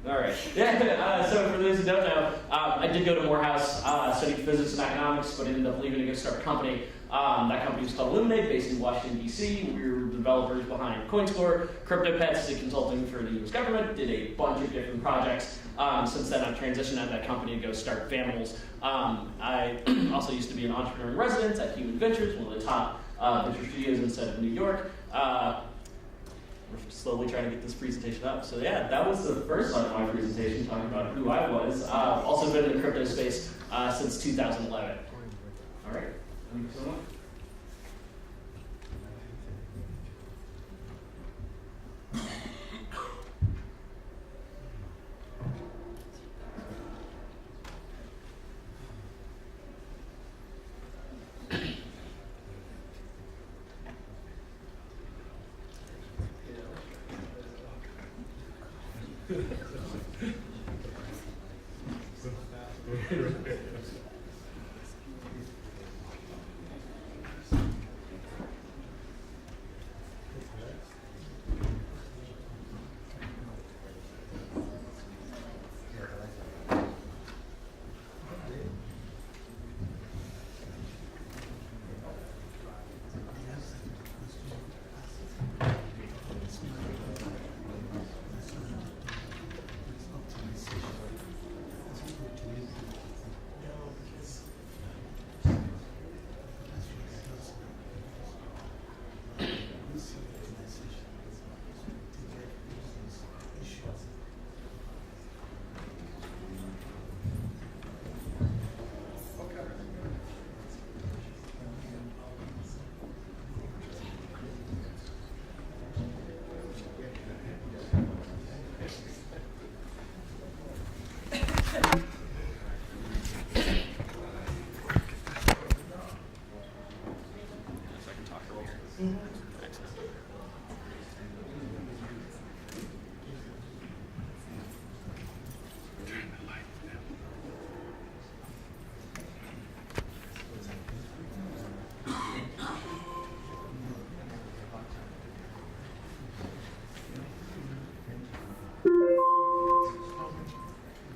All right. Yeah. So for those who don't know, I did go to Morehouse, studied physics and economics, but ended up leaving to go start a company. That company was called Illuminate, based in Washington, D.C. We were the developers behind CoinScore, CryptoPets, did consulting for the U.S. government, did a bunch of different projects. Since then, I've transitioned out of that company to go start VANIMALS. I also used to be an entrepreneur in residence at Human Ventures, one of the top venture studios inside of New York. We're slowly trying to get this presentation up. So yeah, that was the first part of my presentation, talking about who I was. Also been in the crypto space since 2011. All right, thank you so much.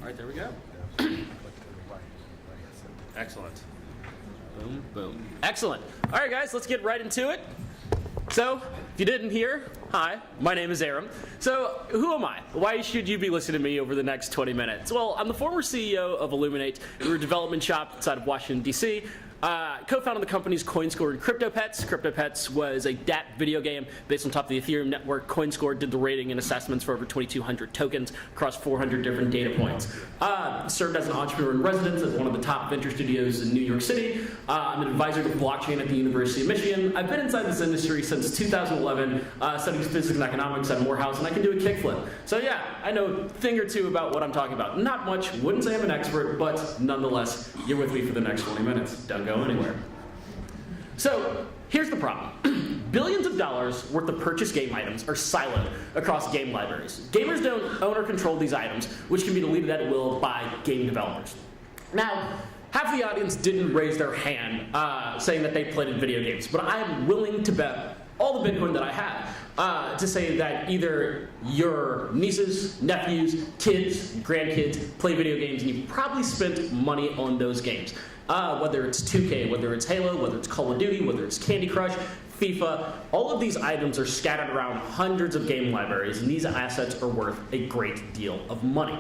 All right, there we go. Excellent. Boom, boom. Excellent. All right, guys, let's get right into it. So, if you didn't hear, hi, my name is ARAM. So, who am I? Why should you be listening to me over the next 20 minutes? Well, I'm the former CEO of Illuminate. We're a development shop outside of Washington, D.C. Co-founded the companies CoinScore and CryptoPets. CryptoPets was a DApp video game based on top of the Ethereum network. CoinScore did the rating and assessments for over 2,200 tokens across 400 different data points. Served as an entrepreneur in residence at one of the top venture studios in New York City. I'm an advisor to blockchain at the University of Michigan. I've been inside this industry since 2011, studying physics and economics at Morehouse, and I can do a kickflip. So yeah, I know a thing or two about what I'm talking about. Not much, wouldn't say I'm an expert, but nonetheless, you're with me for the next 20 minutes. Don't go anywhere. So, here's the problem. Billions of dollars worth of purchased game items are siloed across game libraries. Gamers don't own or control these items, which can be deleted at will by game developers. Now, half the audience didn't raise their hand saying that they played video games, but I am willing to bet all the Bitcoin that I have to say that either your nieces, nephews, kids, grandkids play video games, and you've probably spent money on those games. Whether it's 2K, whether it's Halo, whether it's Call of Duty, whether it's Candy Crush, FIFA, all of these items are scattered around hundreds of game libraries, and these assets are worth a great deal of money.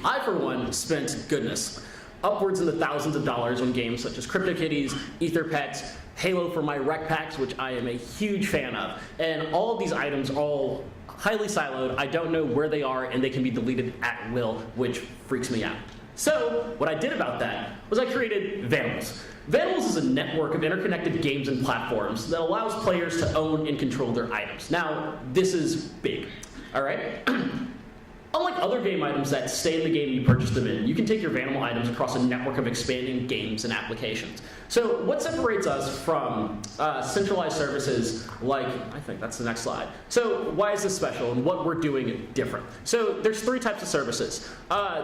I, for one, spent, goodness, upwards in the thousands of dollars on games such as CryptoKitties, EtherPets, Halo for my rec packs, which I am a huge fan of, and all of these items are all highly siloed. I don't know where they are, and they can be deleted at will, which freaks me out. So, what I did about that was I created VANIMALS. VANIMALS is a network of interconnected games and platforms that allows players to own and control their items. Now, this is big, all right? Unlike other game items that stay in the game you purchase them in, you can take your Vanimal items across a network of expanding games and applications. So what separates us from centralized services like, I think that's the next slide. So why is this special and what we're doing different? So there's three types of services.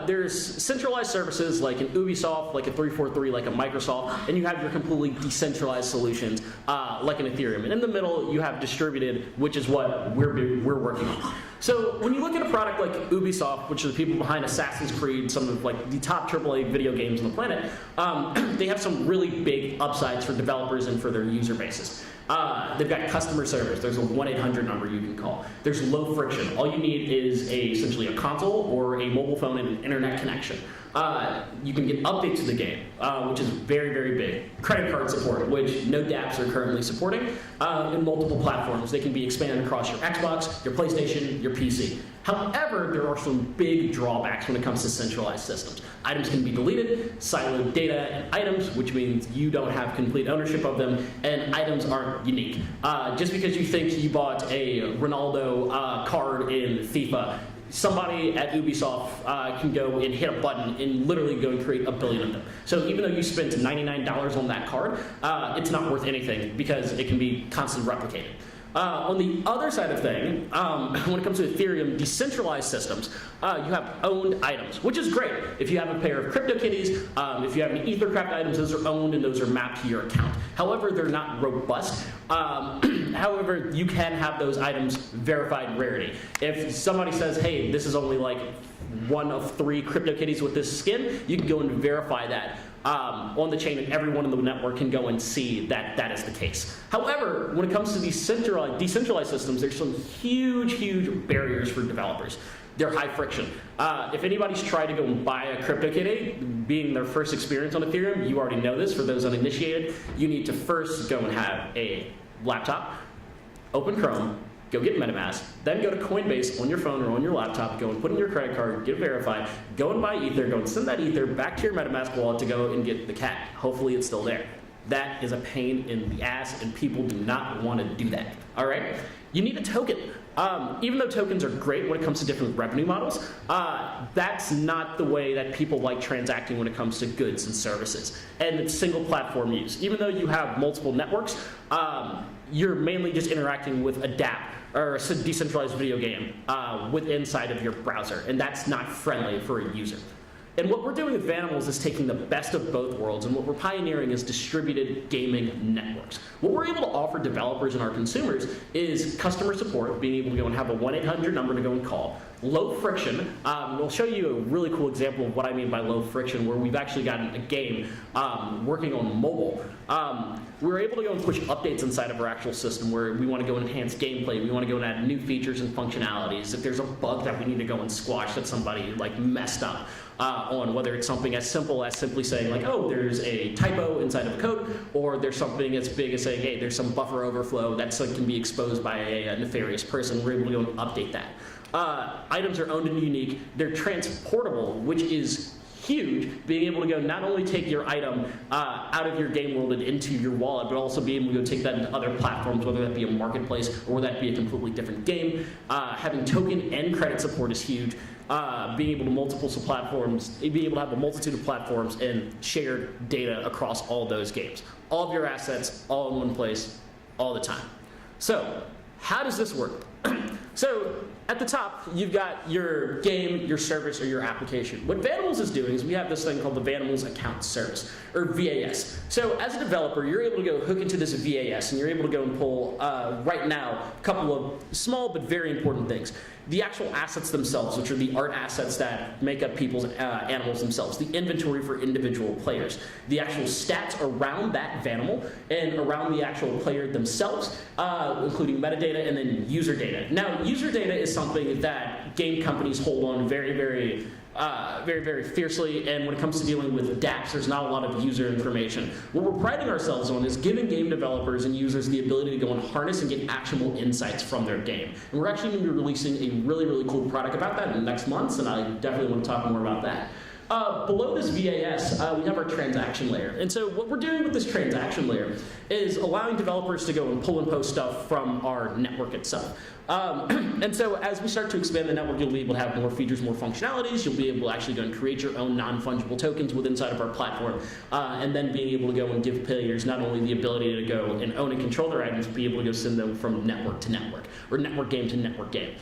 There's centralized services like an Ubisoft, like a 343, like a Microsoft, and you have your completely decentralized solutions like an Ethereum. And in the middle, you have distributed, which is what we're working on. So when you look at a product like Ubisoft, which are the people behind Assassin's Creed, some of like the top AAA video games on the planet, they have some really big upsides for developers and for their user bases. They've got customer service. There's a 1-800 number you can call. There's low friction. All you need is essentially a console or a mobile phone and an internet connection. You can get updates to the game, which is very, very big. Credit card support, which no dApps are currently supporting, in multiple platforms. They can be expanded across your Xbox, your PlayStation, your PC. However, there are some big drawbacks when it comes to centralized systems. Items can be deleted, siloed data and items, which means you don't have complete ownership of them, and items aren't unique. Just because you think you bought a Ronaldo card in FIFA, somebody at Ubisoft can go and hit a button and literally go and create 1 billion of them. So even though you spent $99 on that card, it's not worth anything because it can be constantly replicated. On the other side of things, when it comes to Ethereum decentralized systems, you have owned items, which is great. If you have a pair of CryptoKitties, if you have any Ethercraft items, those are owned and those are mapped to your account. However, they're not robust. However, you can have those items verified rarity. If somebody says, hey, this is only like 1 of 3 CryptoKitties with this skin, you can go and verify that on the chain, and everyone in the network can go and see that that is the case. However, when it comes to these decentralized systems, there's some huge barriers for developers. They're high friction. If anybody's tried to go and buy a CryptoKitty, being their first experience on Ethereum, you already know this. For those uninitiated, you need to first go and have a laptop, open Chrome, go get MetaMask, then go to Coinbase on your phone or on your laptop, go and put in your credit card, get it verified, go and buy Ether, go and send that Ether back to your MetaMask wallet to go and get the cat. Hopefully it's still there. That is a pain in the ass, and people do not want to do that, all right? You need a token. Even though tokens are great when it comes to different revenue models, that's not the way that people like transacting when it comes to goods and services. And it's single platform use. Even though you have multiple networks, you're mainly just interacting with a dApp or a decentralized video game inside of your browser, and that's not friendly for a user. And what we're doing with VANIMALS is taking the best of both worlds, and what we're pioneering is distributed gaming networks. What we're able to offer developers and our consumers is customer support, being able to go and have a 1-800 number to go and call, low friction. We'll show you a really cool example of what I mean by low friction, where we've actually gotten a game working on mobile. We were able to go and push updates inside of our actual system where we want to go and enhance gameplay, we want to go and add new features and functionalities. If there's a bug that we need to go and squash that somebody like messed up on, whether it's something as simple as simply saying like, oh, there's a typo inside of code, or there's something as big as saying, hey, there's some buffer overflow that can be exposed by a nefarious person, we're able to go and update that. Items are owned and unique. They're transportable, which is huge, being able to go not only take your item out of your game world and into your wallet, but also be able to go take that into other platforms, whether that be a marketplace or whether that be a completely different game. Having token and credit support is huge. Being able to have a multitude of platforms and shared data across all those games. All of your assets, all in one place, all the time. So, how does this work? So, at the top, you've got your game, your service, or your application. What VANIMALS is doing is we have this thing called the VANIMALS Account Service, or VAS. So as a developer, you're able to go hook into this VAS, and you're able to go and pull, right now, a couple of small but very important things. The actual assets themselves, which are the art assets that make up people's animals themselves, the inventory for individual players, the actual stats around that Vanimal, and around the actual player themselves, including metadata and then user data. Now, user data is something that game companies hold on very, very fiercely, and when it comes to dealing with dApps, there's not a lot of user information. What we're priding ourselves on is giving game developers and users the ability to go and harness and get actionable insights from their game. And we're actually going to be releasing a really, really cool product about that in the next months, and I definitely want to talk more about that. Below this VAS, we have our transaction layer. And so what we're doing with this transaction layer is allowing developers to go and pull and post stuff from our network itself. And so as we start to expand the network, you'll be able to have more features, more functionalities. You'll be able to actually go and create your own non-fungible tokens within inside of our platform. And then being able to go and give players not only the ability to go and own and control their items, but be able to go send them from network to network, or network game to network game.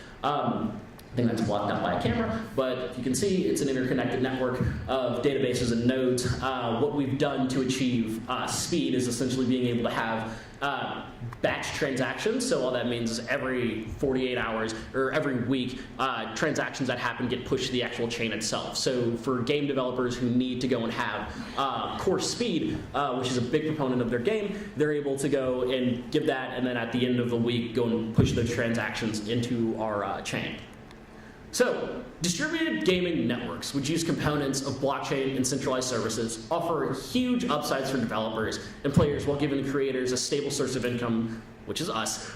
I think that's blocked out by a camera, but if you can see, it's an interconnected network of databases and nodes. What we've done to achieve speed is essentially being able to have batch transactions. So all that means is every 48 hours or every week, transactions that happen get pushed to the actual chain itself. So for game developers who need to go and have core speed, which is a big proponent of their game, they're able to go and give that, and then at the end of the week, go and push those transactions into our chain. So, distributed gaming networks, which use components of blockchain and centralized services, offer huge upsides for developers and players while giving creators a stable source of income, which is us,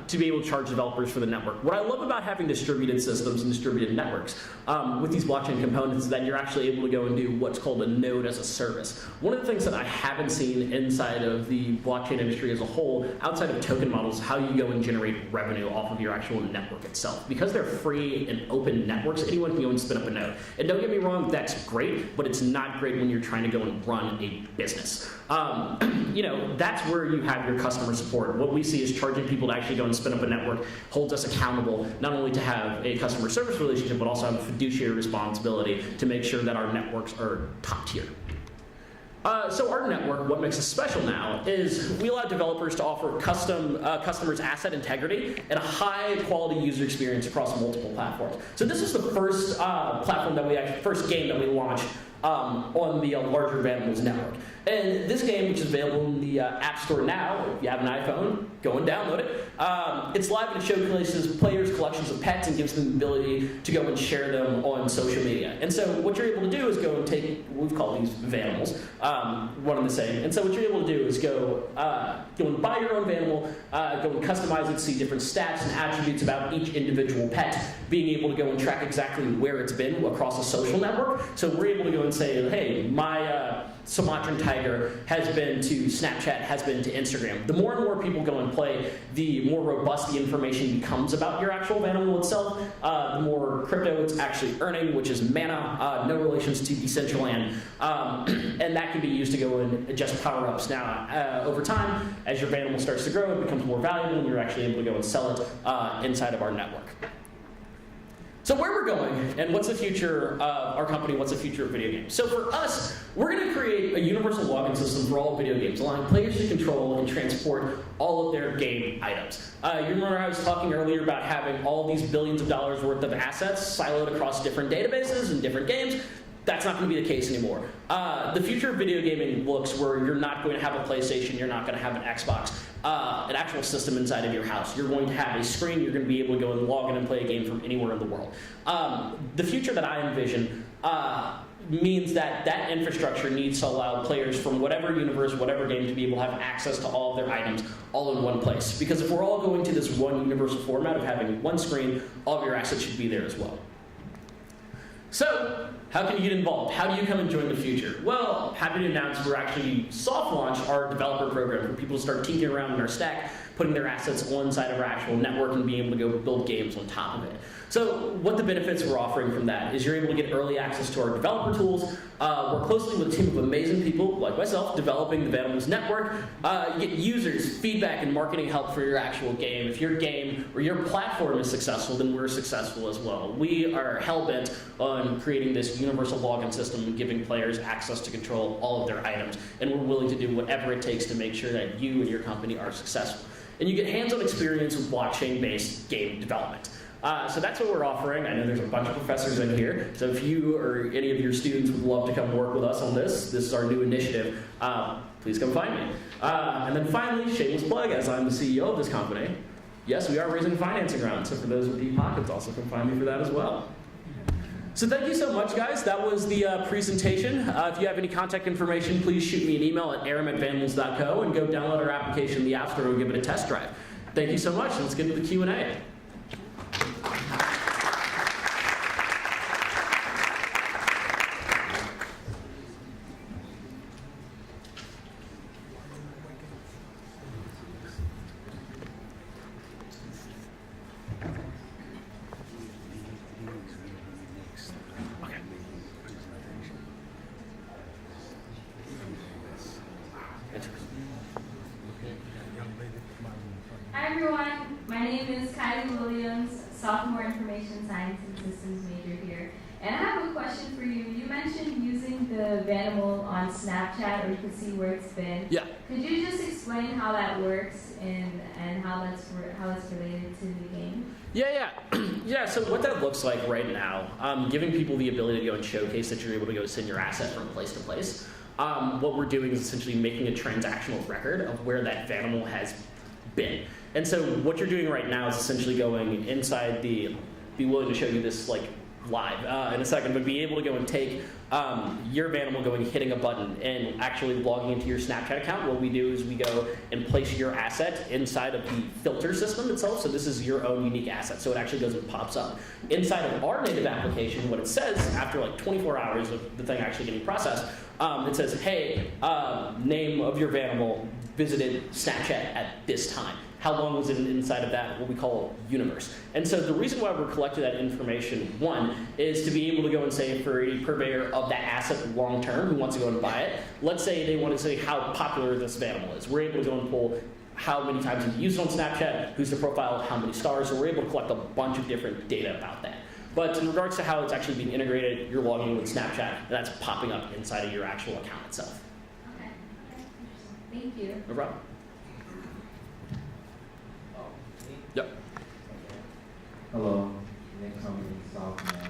to be able to charge developers for the network. What I love about having distributed systems and distributed networks with these blockchain components is that you're actually able to go and do what's called a node as a service. One of the things that I haven't seen inside of the blockchain industry as a whole, outside of token models, is how you go and generate revenue off of your actual network itself. Because they're free and open networks, anyone can go and spin up a node. And don't get me wrong, that's great, but it's not great when you're trying to go and run a business. That's where you have your customer support. What we see is charging people to actually go and spin up a network holds us accountable, not only to have a customer service relationship, but also have a fiduciary responsibility to make sure that our networks are top tier. So our network, what makes us special now, is we allow developers to offer customers asset integrity and a high quality user experience across multiple platforms. So this is the first first game that we launched on the larger VANIMALS network. And this game, which is available in the App Store now, if you have an iPhone, go and download it. It's live and it showcases players' collections of pets and gives them the ability to go and share them on social media. And so what you're able to do is go and take, we've called these VANIMALs, one and the same. And so what you're able to do is go and buy your own Vanimal, go and customize it, see different stats and attributes about each individual pet, being able to go and track exactly where it's been across a social network. So we're able to go and say, hey, my Sumatran tiger has been to Snapchat, has been to Instagram. The more and more people go and play, the more robust the information becomes about your actual Vanimal itself, the more crypto it's actually earning, which is mana, no relations to Decentraland, and that can be used to go and adjust power-ups. Now, over time, as your Vanimal starts to grow, it becomes more valuable, and you're actually able to go and sell it inside of our network. So where we're going, and what's the future of our company, what's the future of video games? So for us, we're going to create a universal login system for all video games, allowing players to control and transport all of their game items. You remember I was talking earlier about having all these billions of dollars worth of assets siloed across different databases and different games? That's not going to be the case anymore. The future of video gaming looks where you're not going to have a PlayStation, you're not going to have an Xbox, an actual system inside of your house. You're going to have a screen, you're going to be able to go and log in and play a game from anywhere in the world. The future that I envision means that that infrastructure needs to allow players from whatever universe, whatever game, to be able to have access to all of their items all in one place. Because if we're all going to this one universal format of having one screen, all of your assets should be there as well. So, how can you get involved? How do you come and join the future? Well, happy to announce we're actually soft launch our developer program for people to start tinkering around in our stack, putting their assets on inside of our actual network and being able to go build games on top of it. So what the benefits we're offering from that is you're able to get early access to our developer tools, work closely with a team of amazing people like myself developing the VANIMALS network. You get users, feedback, and marketing help for your actual game. If your game or your platform is successful, then we're successful as well. We are hell-bent on creating this universal login system and giving players access to control all of their items, and we're willing to do whatever it takes to make sure that you and your company are successful. And you get hands-on experience with blockchain-based game development. So that's what we're offering. I know there's a bunch of professors in here, so if you or any of your students would love to come work with us on this, this is our new initiative, please come find me. And then finally, shameless plug, as I'm the CEO of this company, yes, we are raising a financing round, so for those with deep pockets, also come find me for that as well. So thank you so much, guys. That was the presentation. If you have any contact information, please shoot me an email at aram@vanimals.co and go download our application in the App Store and give it a test drive. Thank you so much. Let's get into the Q&A. Hi everyone, my name is Kylie Williams, sophomore information science. on Snapchat, or you can see where it's been. Yeah. Could you just explain how that works and how it's related to the game? Yeah. Yeah, so what that looks like right now, giving people the ability to go and showcase that you're able to go send your asset from place to place. What we're doing is essentially making a transactional record of where that Vanimal has been. And so what you're doing right now is essentially going inside be willing to show you this like live in a second, but be able to go and take your Vanimal going, hitting a button, and actually logging into your Snapchat account. What we do is we go and place your asset inside of the filter system itself. So this is your own unique asset. So it actually goes and pops up. Inside of our native application, what it says after like 24 hours of the thing actually getting processed, it says, hey, name of your Vanimal visited Snapchat at this time. How long was it inside of that, what we call universe? And so the reason why we're collecting that information, one, is to be able to go and say for a purveyor of that asset long term who wants to go and buy it, let's say they want to say how popular this Vanimal is. We're able to go and pull how many times have you used it on Snapchat, who's the profile, how many stars, so we're able to collect a bunch of different data about that. But in regards to how it's actually being integrated, you're logging in with Snapchat, and that's popping up inside of your actual account itself. Okay. Thank you. No problem. Yep. Hello, Nick Cummings, sophomore.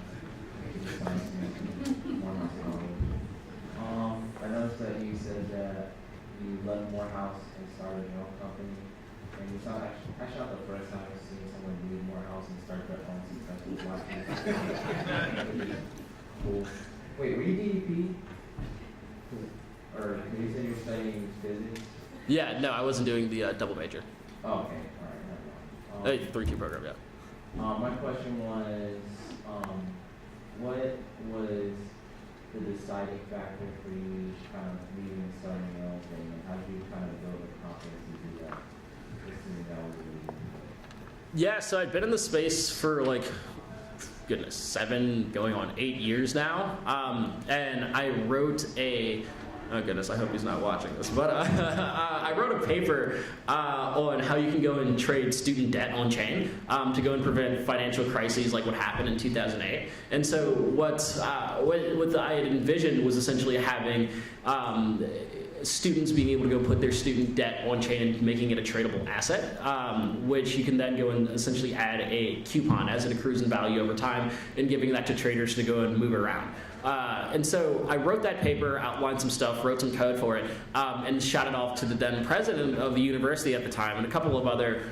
I noticed that you said that you left Morehouse and started your own company. And you sound actually not the first time I've seen someone leave Morehouse and start their own successful podcast. Cool. Wait, were you DEP? Or did you say you were studying physics? Yeah, no, I wasn't doing the double major. Oh, okay. 3Q program, yeah. My question was, what was the deciding factor for you kind of leaving and starting your own thing, and how did you kind of build the confidence to do that? Assuming that was really Yeah, so I've been in the space for like, goodness, 7 going on 8 years now, and I wrote oh goodness, I hope he's not watching this, but I wrote a paper on how you can go and trade student debt on chain to go and prevent financial crises like what happened in 2008. And so what I had envisioned was essentially having students being able to go put their student debt on chain and making it a tradable asset, which you can then go and essentially add a coupon as it accrues in value over time and giving that to traders to go and move around. And so I wrote that paper, outlined some stuff, wrote some code for it, and shot it off to the then president of the university at the time and a couple of other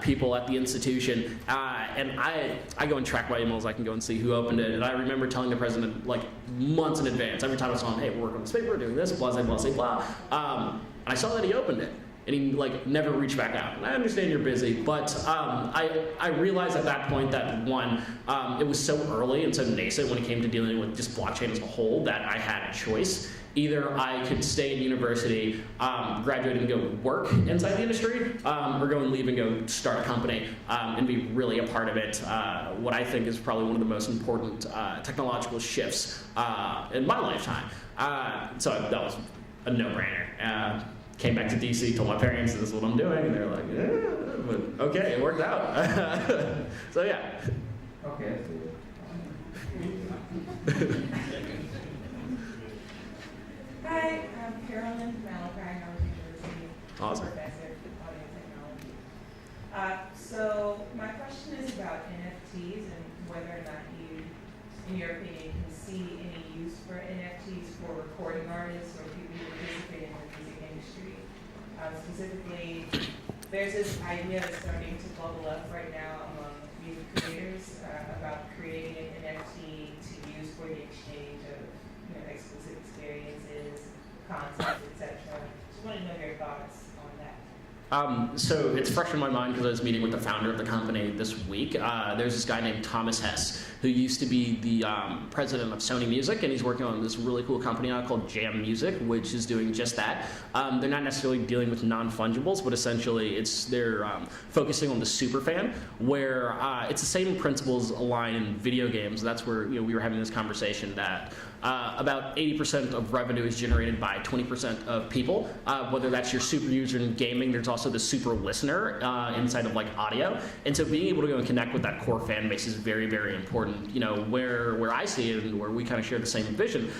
people at the institution. And I go and track my emails. I can go and see who opened it. And I remember telling the president like months in advance, every time I saw him, hey, we're working on this paper, we're doing this, blah, blah, blah, blah. And I saw that he opened it. And he like never reached back out. And I understand you're busy, but I realized at that point that one, it was so early and so nascent when it came to dealing with just blockchain as a whole that I had a choice. Either I could stay in university, graduate and go work inside the industry, or go and leave and go start a company and be really a part of it. What I think is probably one of the most important technological shifts in my lifetime. So that was a no-brainer. Came back to DC, told my parents this is what I'm doing, and they're like, but okay, it worked out. So yeah. Okay, that's good. Hi, I'm Carolyn from Malachi Howard University. Awesome. Professor of audio technology. So my question is about NFTs and whether or not you, in your opinion, can see any use for NFTs for recording artists or people who participate in the music industry. Specifically, there's this idea that's starting to bubble up right now among music creators about creating an NFT to use for the exchange of exclusive experiences, concepts, etc. Just want to know your thoughts on that. So it's fresh in my mind because I was meeting with the founder of the company this week. There's this guy named Thomas Hess who used to be the president of Sony Music, and he's working on this really cool company now called Jam Music, which is doing just that. They're not necessarily dealing with non-fungibles, but essentially they're focusing on the super fan, where it's the same principles align in video games. That's where we were having this conversation that about 80% of revenue is generated by 20% of people, whether that's your super user in gaming. There's also the super listener inside of like audio, and so being able to go and connect with that core fan base is very, very important and where I see it and where we kind of share the same vision,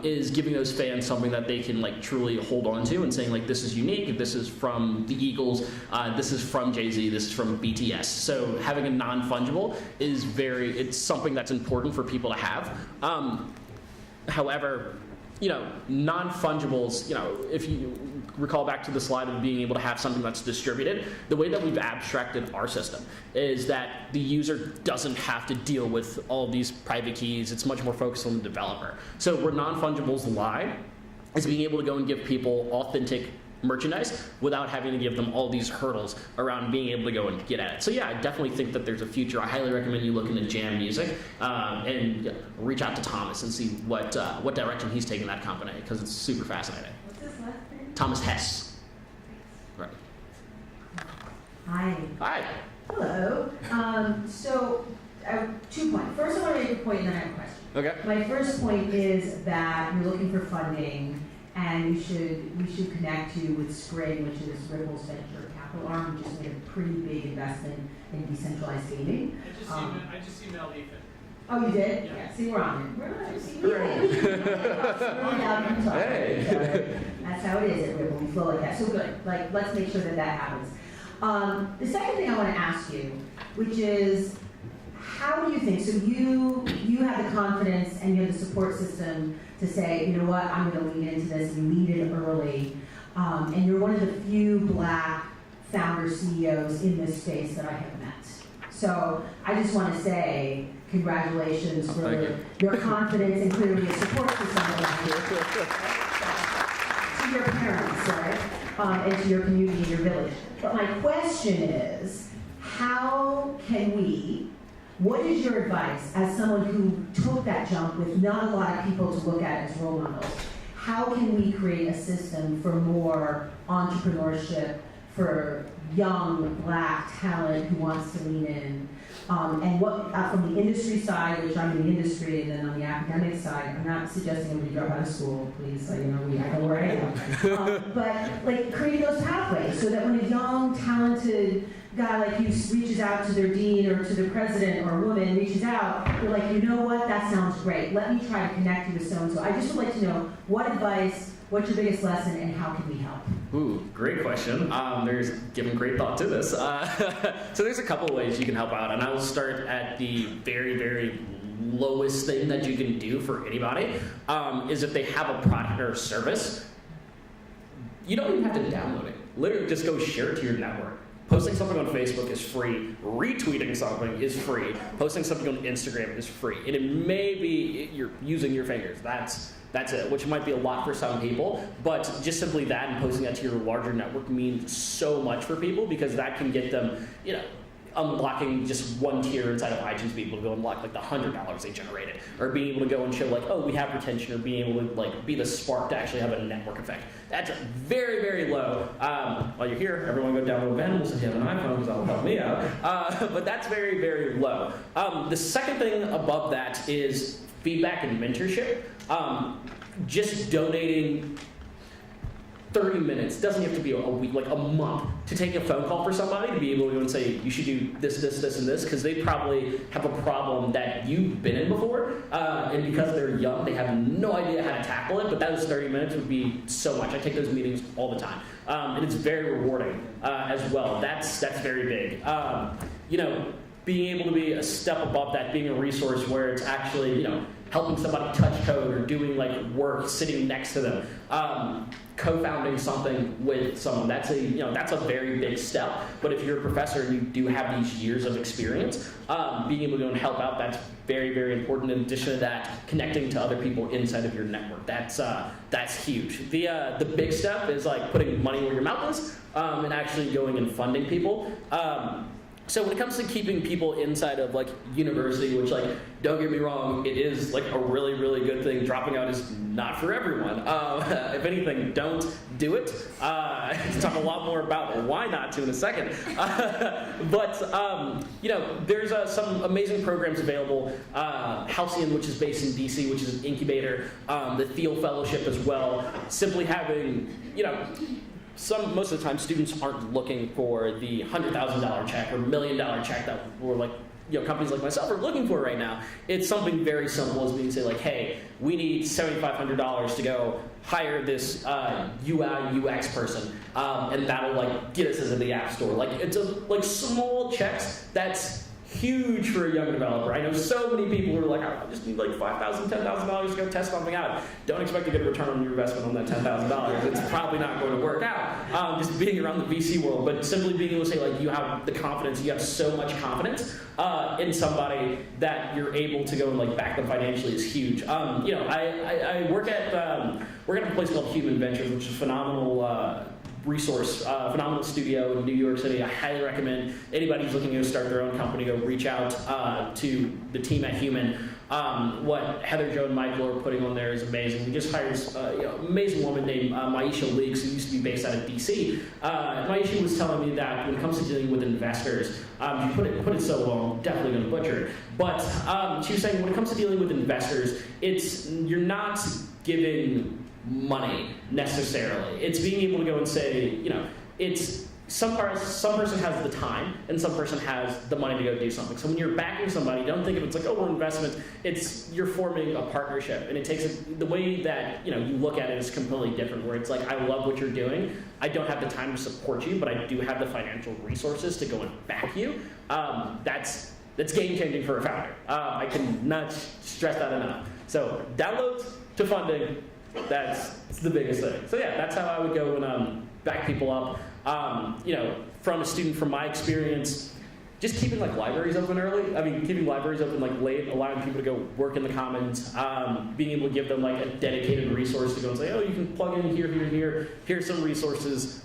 is giving those fans something that they can like truly hold on to and saying like, this is unique, this is from the Eagles, this is from Jay-Z, this is from BTS. So having a non-fungible is it's something that's important for people to have. However, non-fungibles, if you recall back to the slide of being able to have something that's distributed, the way that we've abstracted our system is that the user doesn't have to deal with all these private keys. It's much more focused on the developer. So where non-fungibles lie is being able to go and give people authentic merchandise without having to give them all these hurdles around being able to go and get at it. So yeah, I definitely think that there's a future. I highly recommend you look into jam music and reach out to Thomas and see what direction he's taking that company, because it's super fascinating. What's his last name? Thomas Hess. Right. Hi. Hi. Hello. So, 2 points. First, I want to make a point and then I have a question. Okay. My first point is that you're looking for funding, and we should connect you with Spring, which is Ripple's venture capital arm, which just made a pretty big investment in decentralized gaming. I just emailed Ethan. Oh, you did? Yeah. See, we're on it. We're on it. See, Hey. That's how it is at Ripple. We flow like that. So good. Like, let's make sure that happens. The second thing I want to ask you, which is, how do you think, so you have the confidence and you have the support system to say, you know what, I'm going to lean into this, and you lead in early, and you're one of the few Black founder CEOs in this space that I have met. So I just want to say congratulations for your confidence and clearly a support system to your parents, right? And to your community and your village. But my question is, what is your advice as someone who took that jump with not a lot of people to look at as role models? How can we create a system for more entrepreneurship, for young Black talent who wants to lean in? And what, from the industry side, which I'm in the industry, and then on the academic side, I'm not suggesting everybody drop out of school, please, I know where I am. But like creating those pathways so that when a young, talented guy like you reaches out to their dean or to the president or woman reaches out, you're like, you know what, that sounds great. Let me try to connect you with so-and-so. I just would like to know what advice, what's your biggest lesson, and how can we help? Ooh, great question. There's given great thought to this. So there's a couple of ways you can help out, and I will start at the very, very lowest thing that you can do for anybody, is if they have a product or service, you don't even have to download it. Literally just go share it to your network. Posting something on Facebook is free. Retweeting something is free. Posting something on Instagram is free. And it may be you're using your fingers. That's it, which might be a lot for some people, but just simply that and posting that to your larger network means so much for people, because that can get them, unlocking just one tier inside of iTunes, be able to go unlock like the $100 they generated, or being able to go and show like, oh, we have retention, or being able to like be the spark to actually have a network effect. That's very, very low. While you're here, everyone go download VANIMALS if you have an iPhone, because that'll help me out. But that's very, very low. The second thing above that is feedback and mentorship. Just donating 30 minutes, doesn't have to be a week, like a month, to take a phone call for somebody, to be able to go and say, you should do this, this, this, and this, because they probably have a problem that you've been in before, and because they're young, they have no idea how to tackle it, but those 30 minutes would be so much. I take those meetings all the time, and it's very rewarding as well. That's very big. Being able to be a step above that, being a resource where it's actually, helping somebody touch code or doing like work, sitting next to them, co-founding something with someone. That's a very big step. But if you're a professor and you do have these years of experience, being able to go and help out, that's very, very important. In addition to that, connecting to other people inside of your network. That's huge. The big step is like putting money where your mouth is, and actually going and funding people. So when it comes to keeping people inside of like university, which like, don't get me wrong, it is like a really, really good thing. Dropping out is not for everyone. If anything, don't do it. I'll talk a lot more about why not to in a second. But there's some amazing programs available. Halcyon, which is based in DC, which is an incubator. The Thiel Fellowship as well. Simply having, most of the time students aren't looking for the $100,000 check or $1 million check that we're like companies like myself are looking for right now. It's something very simple as being say like, hey, we need $7,500 to go hire this UI UX person, and that'll like get us into the app store. Like it's like small checks. That's huge for a young developer. I know so many people who are like, I just need like $5,000, $10,000 to go test something out. Don't expect to get a return on your investment on that $10,000. It's probably not going to work out. Just being around the VC world, but simply being able to say like you have the confidence, you have so much confidence in somebody that you're able to go and like back them financially is huge. I work at a place called Human Ventures, which is a phenomenal resource, phenomenal studio in New York City. I highly recommend anybody who's looking to start their own company go reach out to the team at Human. What Heather, Joe, and Michael are putting on there is amazing. We just hired an amazing woman named Maisha Leaks, who used to be based out of DC. Maisha was telling me that when it comes to dealing with investors, you put it so well, I'm definitely going to butcher it. But she was saying when it comes to dealing with investors, you're not giving money necessarily. It's being able to go and say, it's some person has the time and some person has the money to go do something. So when you're backing somebody, don't think of it's like, oh, we're investments. You're forming a partnership, and it takes the way that you look at it is completely different. Where it's like, I love what you're doing. I don't have the time to support you, but I do have the financial resources to go and back you. That's game changing for a founder. I cannot stress that enough. So downloads to funding. That's the biggest thing. So yeah, that's how I would go and back people up. From a student, from my experience, just keeping like libraries open early. I mean, keeping libraries open like late, allowing people to go work in the commons, being able to give them like a dedicated resource to go and say, oh, you can plug in here, here, here. Here's some resources.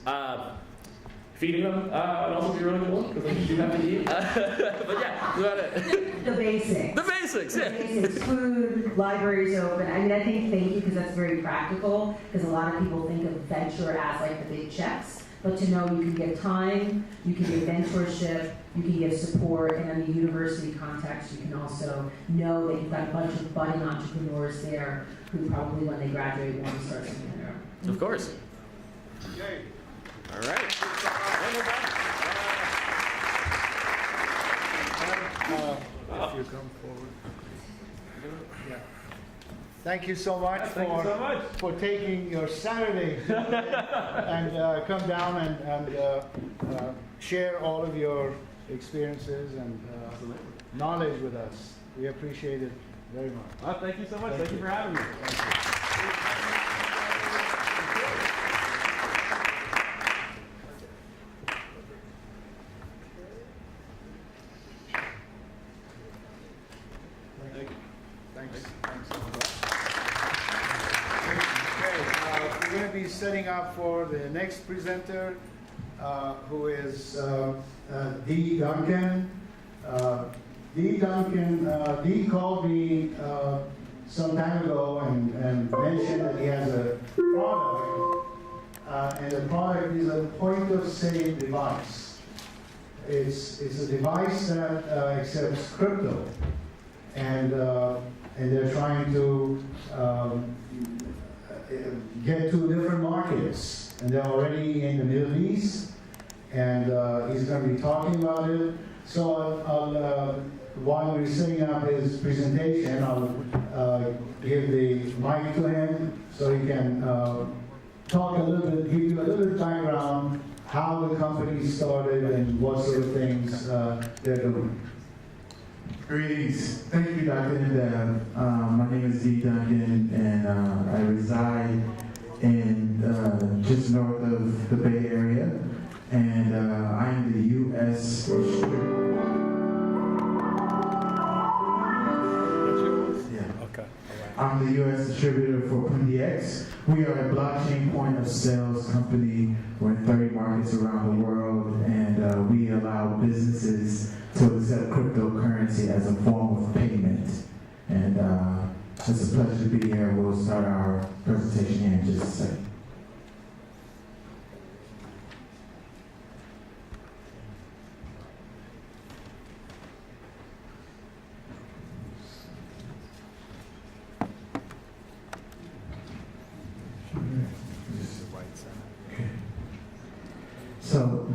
Feeding them would also be really cool because they do have to eat. But yeah, that's about it. The basics. The basics, yeah. The basics, food, libraries open. I mean, I think thank you because that's very practical because a lot of people think of venture as like the big checks. But to know you can give time, you can give mentorship, you can give support, and in the university context, you can also know that you've got a bunch of budding entrepreneurs there who probably when they graduate want to start something on their own. Of course. Yay. All right. If you come forward. Yeah. Thank you so much for taking your Saturday and come down and share all of your experiences and knowledge with us. We appreciate it very much. Thank you so much. Thank you for having me. Setting up for the next presenter, who is DUNCAN. D called me some time ago and mentioned that he has a product, and the product is a point-of-sale device. It's a device that accepts crypto, and they're trying to get to different markets, and they're already in the Middle East, and he's going to be talking about it. So while we're setting up his presentation, I'll give the mic to him so he can talk a little bit, give you a little bit of background, how the company started and what sort of things they're doing. Greetings. Thank you, Dr. Nadav. My name is D. Duncan, and I reside in just north of the Bay Area, and I am the U.S. I'm the U.S. distributor for PUNDI. We are a blockchain point of sales company. We're in 30 markets around the world, and we allow businesses to accept cryptocurrency as a form of payment. And it's a pleasure to be here. We'll start our presentation here in just a second. So,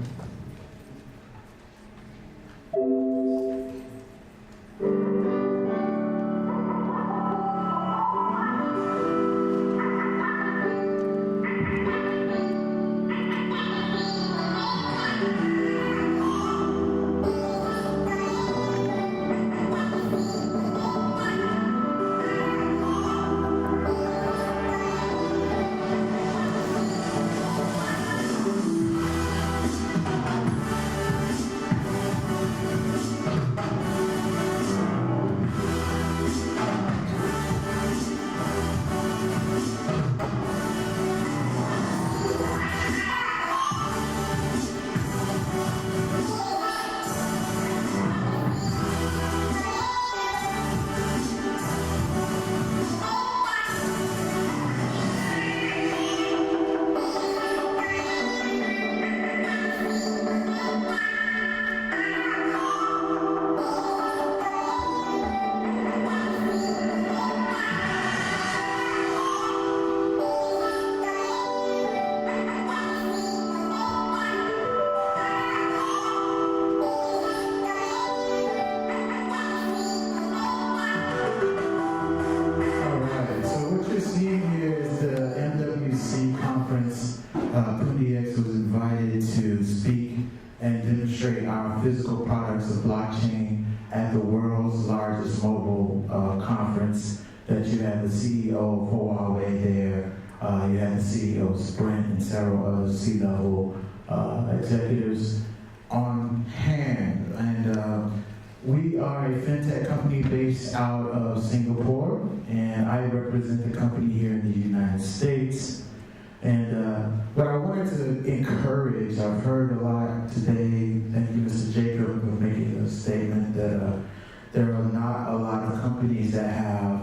had the CEO of Huawei there. You had the CEO of Sprint and several other C-level executives on hand. And we are a fintech company based out of Singapore, and I represent the company here in the United States. And what I wanted to encourage, I've heard a lot today, thank you Mr. Jacob for making a statement that there are not a lot of companies that have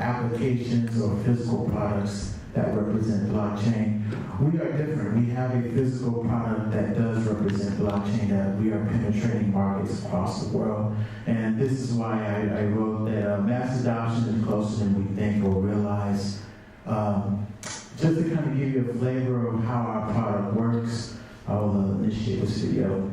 applications or physical products that represent blockchain. We are different. We have a physical product that does represent blockchain, that we are penetrating markets across the world. And this is why I wrote that mass adoption is closer than we think or realize. Just to kind of give you a flavor of how our product works, I'll initiate this video.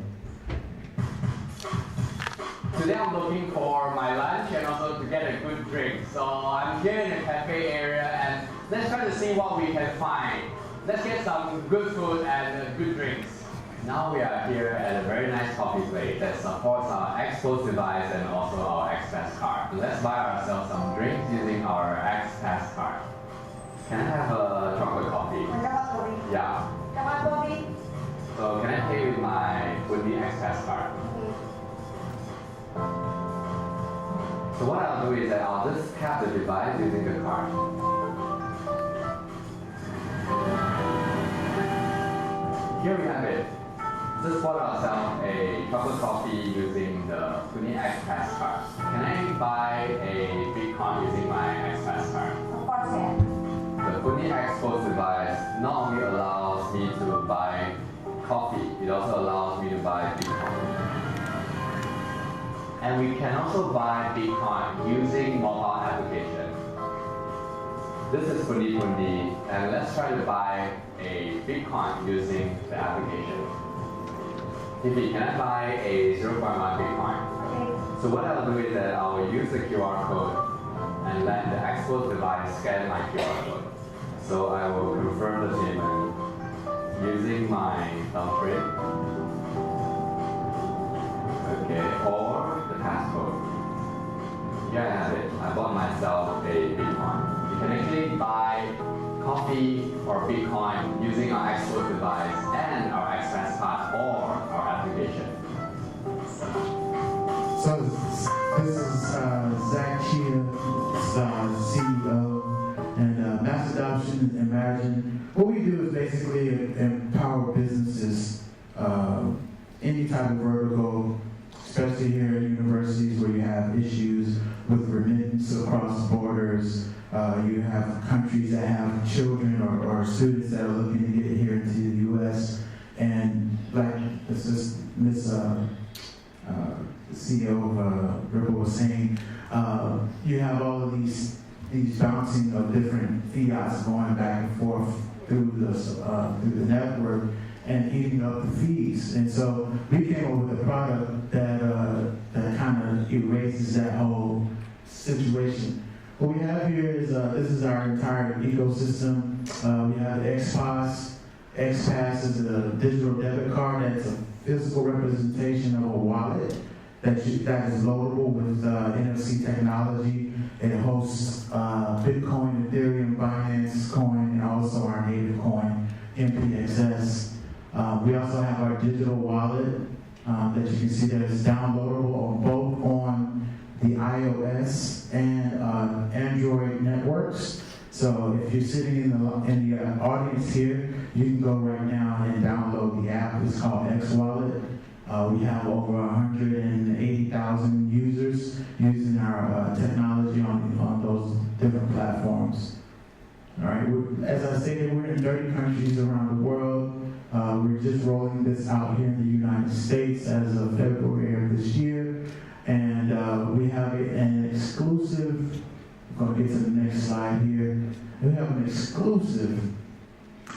Today I'm looking for my lunch and also to get a good drink. So I'm here in the cafe area and let's try to see what we can find. Let's get some good food and good drinks. Now we are here at a very nice coffee place that supports our Expo's device and also our Express card. Let's buy ourselves some drinks using our Express card. Can I have a chocolate coffee? Yeah. So can I pay with my PUNDI Express card? So what I'll do is that I'll just tap the device using the card. Here we have it. Just bought ourselves a chocolate coffee using the PUNDI Express card. Can I buy a Bitcoin using my Express card? Of course, yeah. The PUNDI Expo's device not only allows me to buy coffee, it also allows me to buy Bitcoin. And we can also buy Bitcoin using mobile application. This is PUNDI, and let's try to buy a Bitcoin using the application. Tiffy, can I buy a 0.1 Bitcoin? Okay. So what I'll do is that I'll use the QR code and let the Expo's device scan my QR code. So I will confirm the payment using my thumbprint. Okay, or the passcode. Here I have it. I bought myself a Bitcoin. You can actually buy coffee or Bitcoin using our Expo's device and our Express card or our application. So this is Zach Chia, CEO, and Mass Adoption Imagine. What we do is basically empower businesses, any type of vertical, especially here at universities where you have issues with remittance across borders. You have countries that have children or students that are looking to get here into the U.S. And like this is Miss CEO of Ripple was saying, you have all of these bouncing of different fiats going back and forth through the network and eating up the fees. And so we came up with a product that kind of erases that whole situation. What we have here is, this is our entire ecosystem. We have the XPass. XPass is a digital debit card that's a physical representation of a wallet that is loadable with NFC technology. It hosts Bitcoin, Ethereum, Binance Coin, and also our native coin, MPXS. We also have our digital wallet that you can see that is downloadable both on the iOS and Android networks. So if you're sitting in the audience here, you can go right now and download the app. It's called X Wallet. We have over 180,000 users using our technology on those different platforms. All right, as I stated, we're in 30 countries around the world. We're just rolling this out here in the United States as of February of this year. And we have an exclusive, I'm going to get to the next slide here. We have an exclusive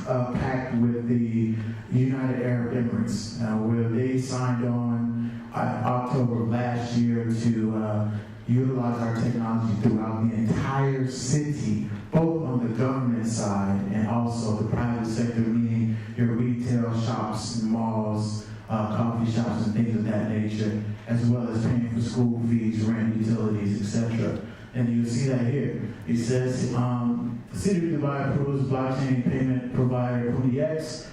pact with the United Arab Emirates, where they signed on October of last year to utilize our technology throughout the entire city, both on the government side and also the private sector, meaning your retail shops, malls, coffee shops, and things of that nature, as well as paying for school fees, rent, utilities, etc. And you see that here. It says, the City of Dubai approves blockchain payment provider PUNDI.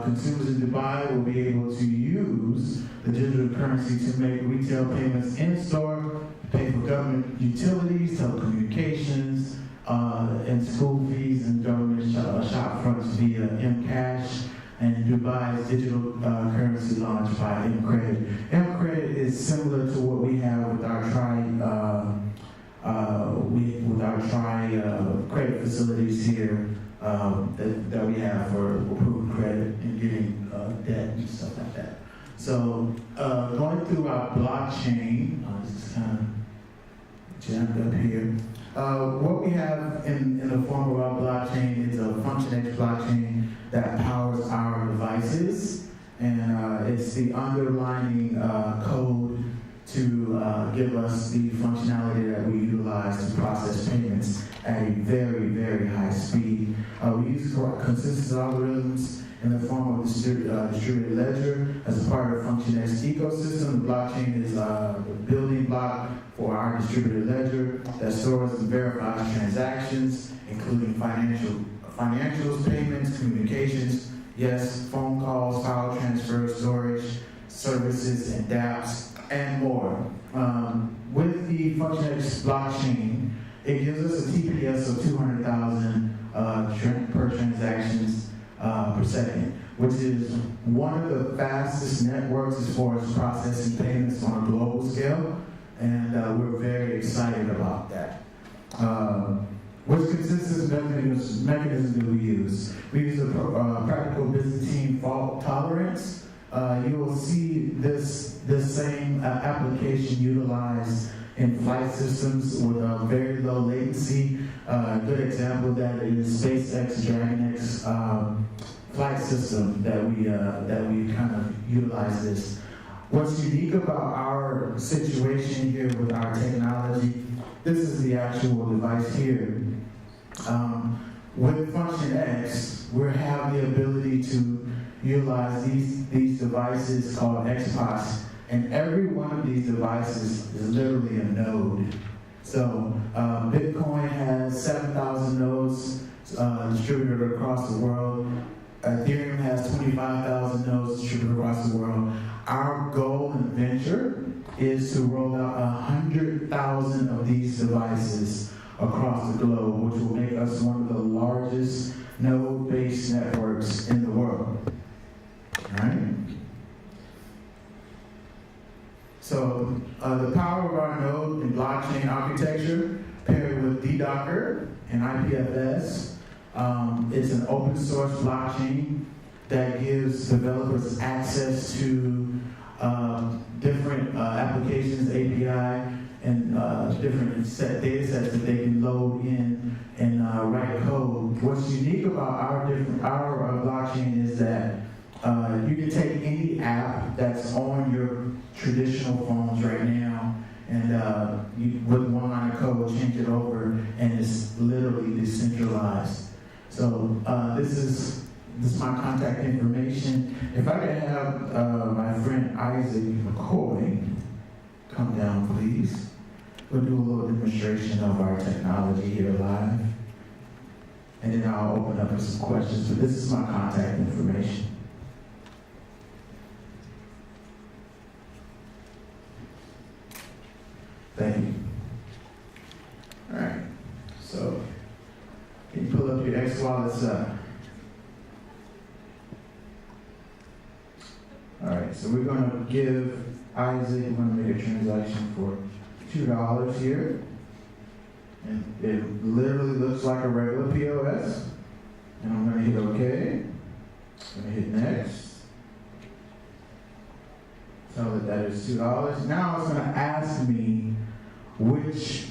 Consumers in Dubai will be able to use the digital currency to make retail payments in store, pay for government utilities, telecommunications, and school fees and government shop fronts via M-Cash and Dubai's digital currency launched by M-Credit. M-Credit is similar to what we have with our credit facilities here that we have for approved credit and getting debt and stuff like that. So going through our blockchain, this is kind of jammed up here. What we have in the form of our blockchain is a FunctionX blockchain that powers our devices, and it's the underlying code to give us the functionality that we utilize to process payments at a very, very high speed. We use consensus algorithms in the form of distributed ledger as a part of FunctionX ecosystem. The blockchain is the building block for our distributed ledger that stores and verifies transactions, including financials, payments, communications, yes, phone calls, file transfer, storage, services, and dApps, and more. With the FunctionX blockchain, it gives us a TPS of 200,000 per transactions per second, which is one of the fastest networks as far as processing payments on a global scale, and we're very excited about that. Which consensus mechanism do we use? We use the practical business team fault tolerance. You will see this same application utilized in flight systems with a very low latency. A good example of that is SpaceX DragonX flight system that we kind of utilize this. What's unique about our situation here with our technology, this is the actual device here. With FunctionX, we have the ability to utilize these devices called XPOS, and every one of these devices is literally a node. So Bitcoin has 7,000 nodes distributed across the world. Ethereum has 25,000 nodes distributed across the world. Our goal and venture is to roll out 100,000 of these devices across the globe, which will make us one of the largest node-based networks in the world. All right? So the power of our node and blockchain architecture paired with DDocker and IPFS, it's an open source blockchain that gives developers access to different applications, API, and different data sets that they can load in and write code. What's unique about our blockchain is that you can take any app that's on your traditional phones right now, and with one line of code, change it over, and it's literally decentralized. So this is my contact information. If I could have my friend Isaac McCoy come down, please. We'll do a little demonstration of our technology here live, and then I'll open up for some questions. But this is my contact information. Thank you. All right, so can you pull up your X wallets up? All right, so we're gonna give Isaac, we're gonna make a transaction for $2 here. And it literally looks like a regular POS. And I'm gonna hit OK. I'm gonna hit next. Tell it that is $2. Now it's gonna ask me which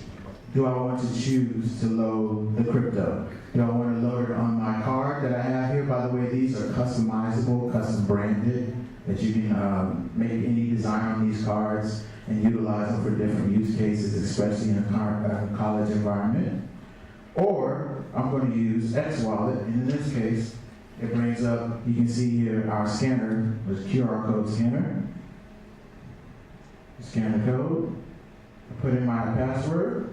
do I want to choose to load the crypto. Do I want to load it on my card that I have here? By the way, these are customizable, custom branded, that you can make any design on these cards and utilize them for different use cases, especially in a college environment. Or I'm going to use X Wallet, and in this case, it brings up, you can see here our scanner, which is QR code scanner. Scan the code, I put in my password,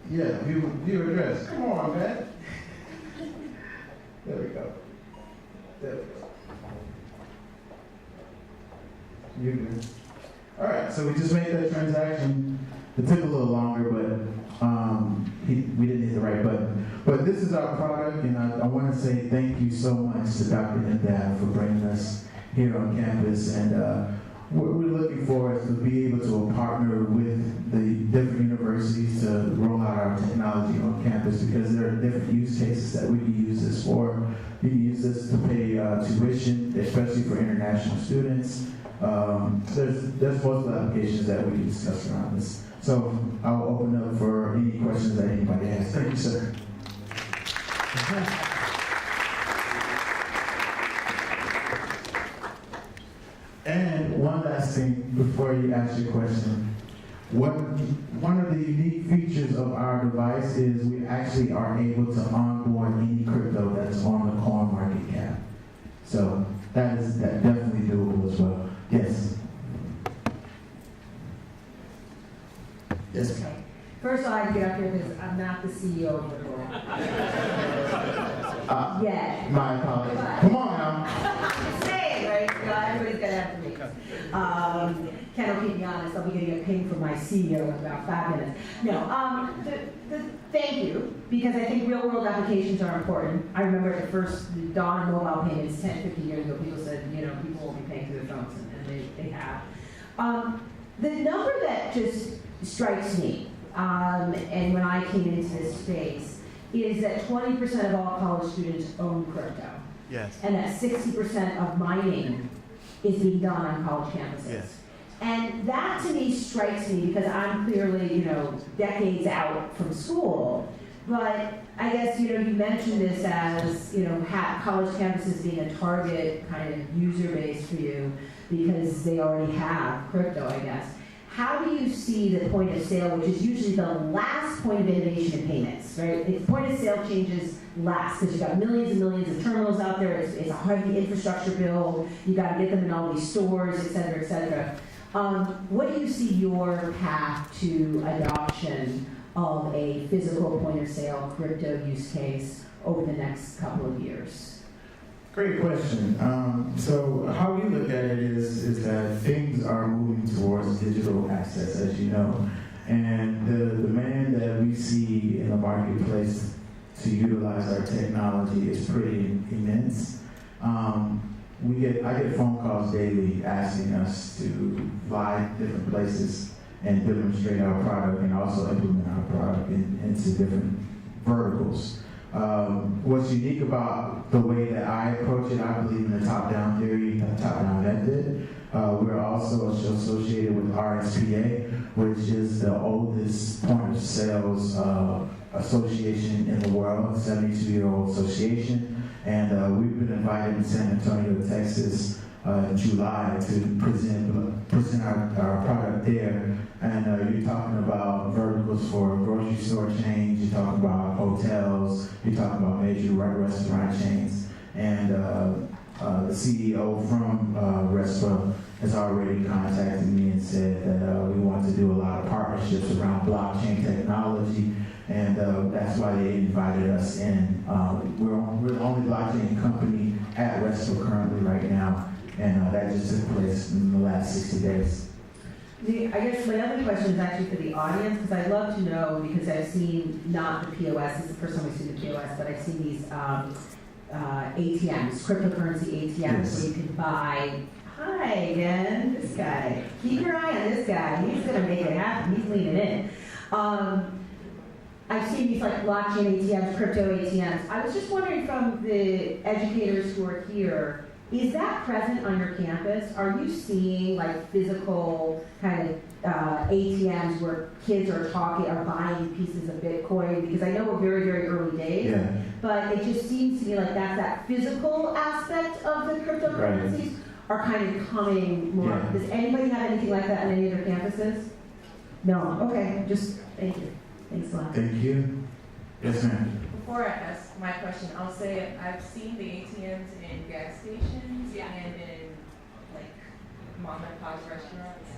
Yeah, view address. Come on, man. There we go. There we go. You're good. All right, so we just made that transaction. It took a little longer, but we didn't hit the right button. But this is our product, and I want to say thank you so much to Dr. Ndab for bringing us here on campus. And what we're looking for is to be able to partner with the different universities to roll out our technology on campus, because there are different use cases that we can use this for. You can use this to pay tuition, especially for international students. There's multiple applications that we can discuss around this. So I'll open up for any questions that anybody has. Thank you, sir. And one last thing before you ask your question. One of the unique features of our device is we actually are able to onboard any crypto that's on the coin market cap. So that is definitely doable as well. Yes. Yes. Okay. First, I have to get up here because I'm not the CEO of the world. Yet. My apologies. Come on now. I'm saying, right? You know, everybody's got to have to meet. Ken will keep me honest. I'll be getting a ping from my CEO in about 5 minutes. No, thank you, because I think real-world applications are important. I remember at the first dawn of mobile payments 10, 15 years ago, people said, you know, people will be paying through their phones, and they have. The number that just strikes me, and when I came into this space, is that 20% of all college students own crypto. Yes. And that 60% of mining is being done on college campuses. Yes. And that to me strikes me, because I'm clearly, you know, decades out from school. But I guess, you know, you mentioned this as, you know, college campuses being a target kind of user base for you because they already have crypto, I guess. How do you see the point of sale, which is usually the last point of innovation in payments, right? If point of sale changes last, because you've got millions and millions of terminals out there, it's a heavy infrastructure bill, you got to get them in all these stores, et cetera, et cetera. What do you see your path to adoption of a physical point of sale crypto use case over the next couple of years? Great question. So how we look at it is that things are moving towards digital access, as you know. And the demand that we see in the marketplace to utilize our technology is pretty immense. I get phone calls daily asking us to fly different places and demonstrate our product and also implement our product into different verticals. What's unique about the way that I approach it, I believe in the top-down theory, the top-down method. We're also associated with RSPA, which is the oldest point of sales association in the world, 72-year-old association. And we've been invited to San Antonio, Texas, in July to present our product there. And you're talking about verticals for grocery store chains, you're talking about hotels, you're talking about major restaurant chains. And the CEO from RESPA has already contacted me and said that we want to do a lot of partnerships around blockchain technology. And that's why they invited us in. We're the only blockchain company at RESPA currently right now. And that just took place in the last 60 days. I guess my other question is actually for the audience, because I'd love to know, because I've seen not the POS, this is the first time I've seen the POS, but I've seen these ATMs, cryptocurrency ATMs, Yes. where you can buy, hi again, this guy. Keep your eye on this guy, he's going to make it happen, he's leaning in. I've seen these like blockchain ATMs, crypto ATMs. I was just wondering from the educators who are here, is that present on your campus? Are you seeing like physical kind of ATMs where kids are buying pieces of Bitcoin? Because I know we're very, very early days, Yeah. but it just seems to me like that physical aspect of the cryptocurrencies are kind of coming more. Yeah. Does anybody have anything like that on any of their campuses? No. Okay. Just thank you. Thanks a lot. Thank you. Yes, ma'am. Before I ask my question, I'll say I've seen the ATMs in gas stations and in like mom and pop restaurants,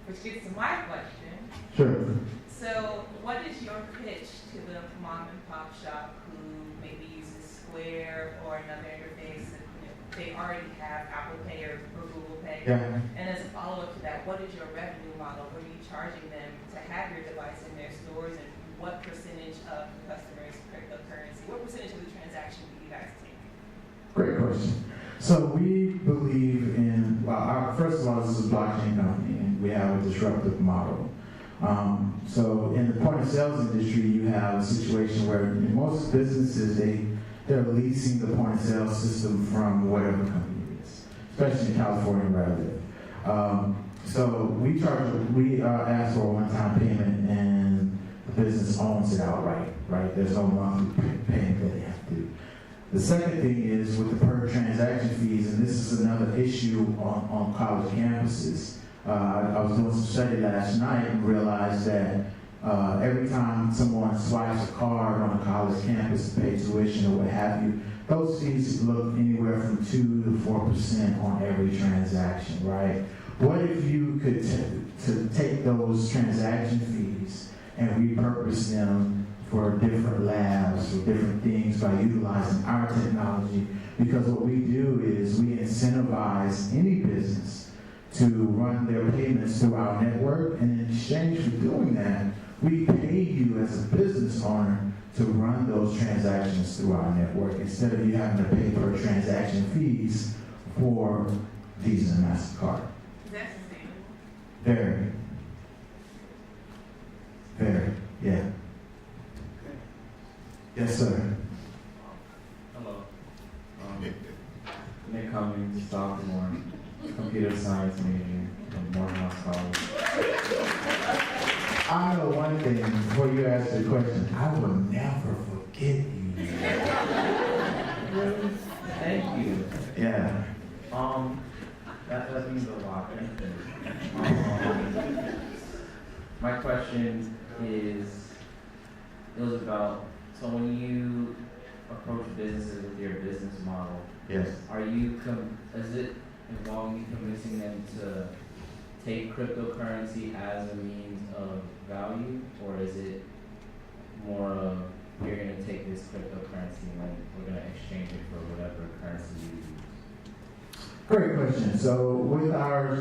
which gets to my question. Sure. So what is your pitch to the mom and pop shop who maybe uses Square or another interface that they already have Apple Pay or Google Pay? Yeah. And as a follow-up to that, what is your revenue model? What are you charging them to have your device in their stores, and what percentage of the customers' cryptocurrency, what percentage of the transaction do you guys take? Great question. So we believe in, well, first of all, this is a blockchain company, and we have a disruptive model. So in the point of sales industry, you have a situation where in most businesses, they're leasing the point of sale system from whatever company it is, especially in California where I live. So we ask for a one-time payment, and the business owns it outright, right? There's no monthly payment that they have to do. The second thing is with the per transaction fees, and this is another issue on college campuses. I was doing some study last night and realized that every time someone swipes a card on a college campus to pay tuition or what have you, those fees look anywhere from 2 to 4% on every transaction, right? What if you could take those transaction fees and repurpose them for different labs, for different things by utilizing our technology? Because what we do is we incentivize any business to run their payments through our network, and in exchange for doing that, we pay you as a business owner to run those transactions through our network instead of you having to pay per transaction fees for Visa and MasterCard. Is that sustainable? Very. Very, yeah. Yes, sir. Hello. Nick Cummings, sophomore, computer science major from Morehouse College. I know one thing before you ask the question. I will never forget you. Thank you. Yeah. That means a lot. My question is, it was about, so when you approach businesses with your business model, Yes. are you, is it involving you convincing them to take cryptocurrency as a means of value, or is it more of, you're going to take this cryptocurrency and we're going to exchange it for whatever currency you use? Great question. So with our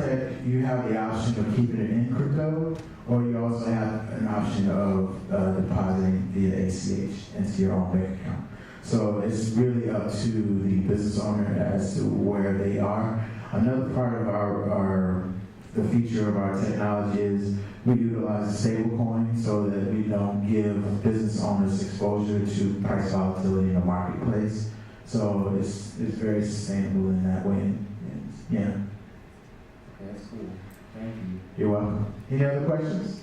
tech, you have the option of keeping it in crypto, or you also have an option of depositing via ACH into your own bank account. So it's really up to the business owner as to where they are. Another part of the feature of our technology is we utilize a stable coin so that we don't give business owners exposure to price volatility in the marketplace. So it's very sustainable in that way. And yeah. Okay, that's cool. Thank you. You're welcome. Any other questions?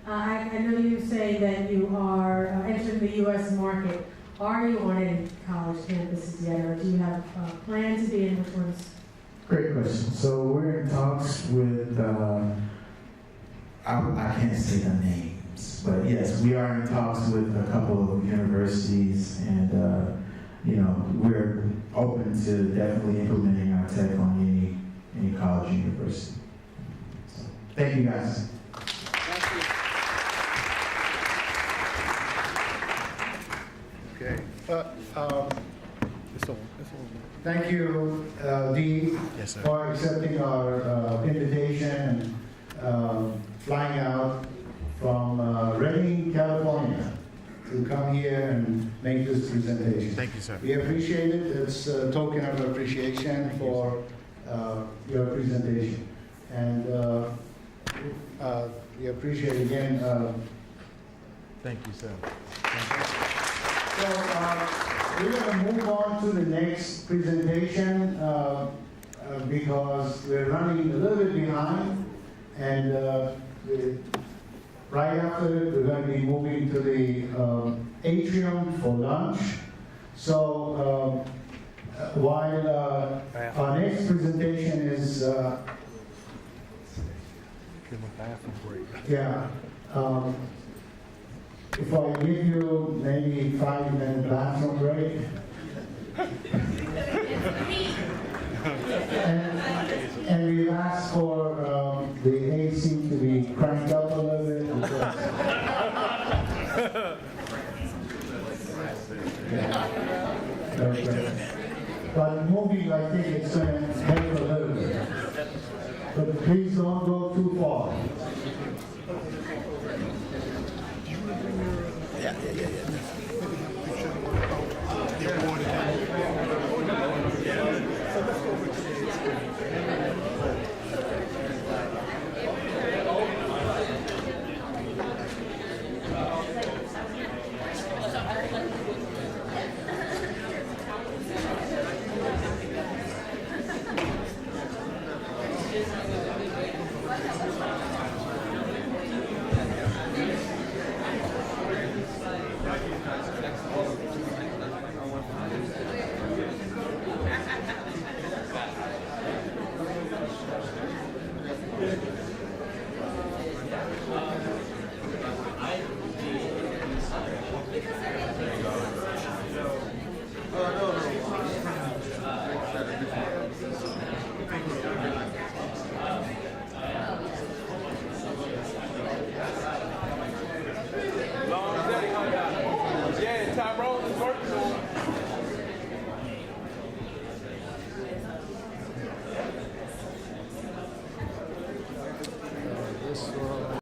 I know you say that you are entering the U.S. market. Are you on any college campuses yet, or do you have a plan to be in which ones? Great question. So we're in talks with, I can't say the names, but yes, we are in talks with a couple of universities, and we're open to definitely implementing our tech on any college or university. So, thank you guys. Okay. Thank you, Dee, for accepting our invitation and flying out from Redding, California, to come here and make this presentation. Thank you, sir. We appreciate it. It's a token of appreciation for your presentation. And we appreciate again. Thank you, sir. So we're going to move on to the next presentation because we're running a little bit behind, and right after it, we're going to be moving to the atrium for lunch. So while our next presentation is Give him a bathroom break. yeah. if I give you maybe 5-minute bathroom break? And we asked for the AC to be cranked up a little bit. Okay. But moving, I think it's going to help a little bit. But please don't go too far.